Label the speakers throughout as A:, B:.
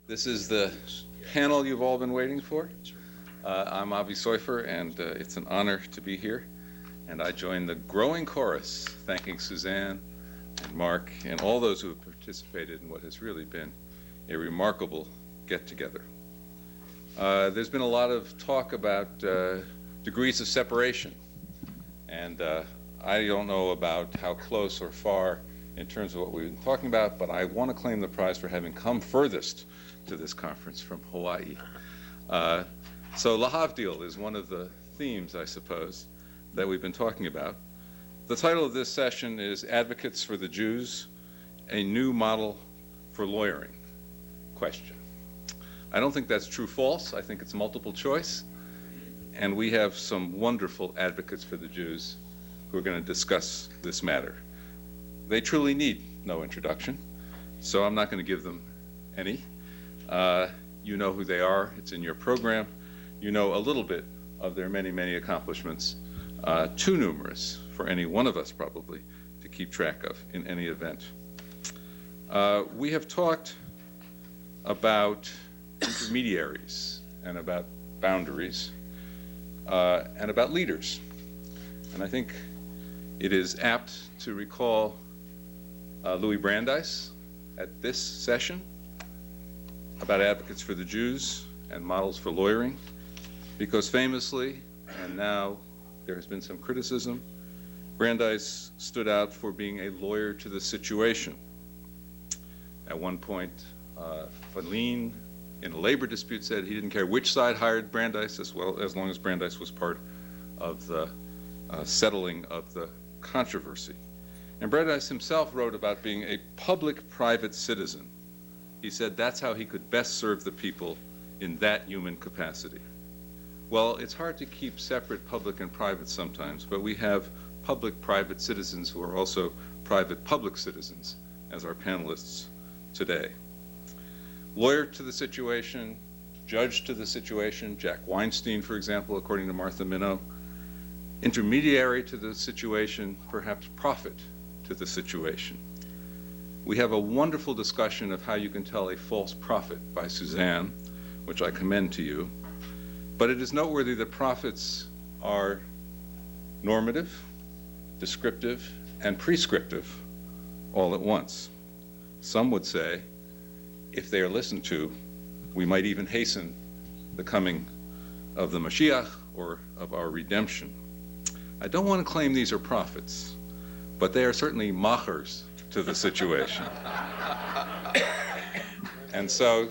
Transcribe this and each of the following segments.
A: This is the panel you've all been waiting for. I'm Avi Soifer, and it's an honor to be here. And I join the growing chorus, thanking Suzanne and Mark and all those who have participated in what has really been a remarkable get-together. There's been a lot of talk about degrees of separation, and I don't know about how close or far in terms of what we've been talking about, but I want to claim the prize for having come furthest to this conference from Hawaii. So Lahavdil is one of the themes, I suppose, that we've been talking about. The title of this session is Advocates for the Jews, a New Model for Lawyering? Question. I don't think that's true-false. I think it's multiple choice. And we have some wonderful advocates for the Jews who are going to discuss this matter. They truly need no introduction, so I'm not going to give them any. You know who they are. It's in your program. You know a little bit of their many, many accomplishments, too numerous for any one of us probably to keep track of in any event. We have talked about intermediaries and about boundaries and about leaders. And I think it is apt to recall Louis Brandeis at this session about advocates for the Jews and models for lawyering, because famously, and now there has been some criticism, Brandeis stood out for being a lawyer to the situation. At one point, Faline, in a labor dispute, said he didn't care which side hired Brandeis, as long as Brandeis was part of the settling of the controversy. And Brandeis himself wrote about being a public-private citizen. He said that's how he could best serve the people in that human capacity. Well, it's hard to keep separate public and private sometimes, but we have public-private citizens who are also private-public citizens as our panelists today. Lawyer to the situation, judge to the situation, Jack Weinstein, for example, according to Martha Minow. Intermediary to the situation, perhaps prophet to the situation. We have a wonderful discussion of how you can tell a false prophet by Suzanne, which I commend to you. But it is noteworthy that prophets are normative, descriptive, and prescriptive all at once. Some would say, if they are listened to, we might even hasten the coming of the Mashiach or of our redemption. I don't want to claim these are prophets, but they are certainly machers to the situation. And so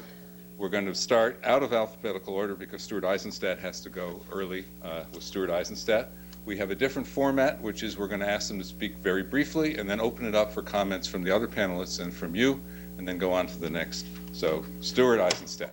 A: we're going to start out of alphabetical order because Stuart Eisenstadt has to go early with Stuart Eisenstadt. We have a different format, which is we're going to ask them to speak very briefly and then open it up for comments from the other panelists and from you, and then go on to the next. So, Stuart Eisenstadt.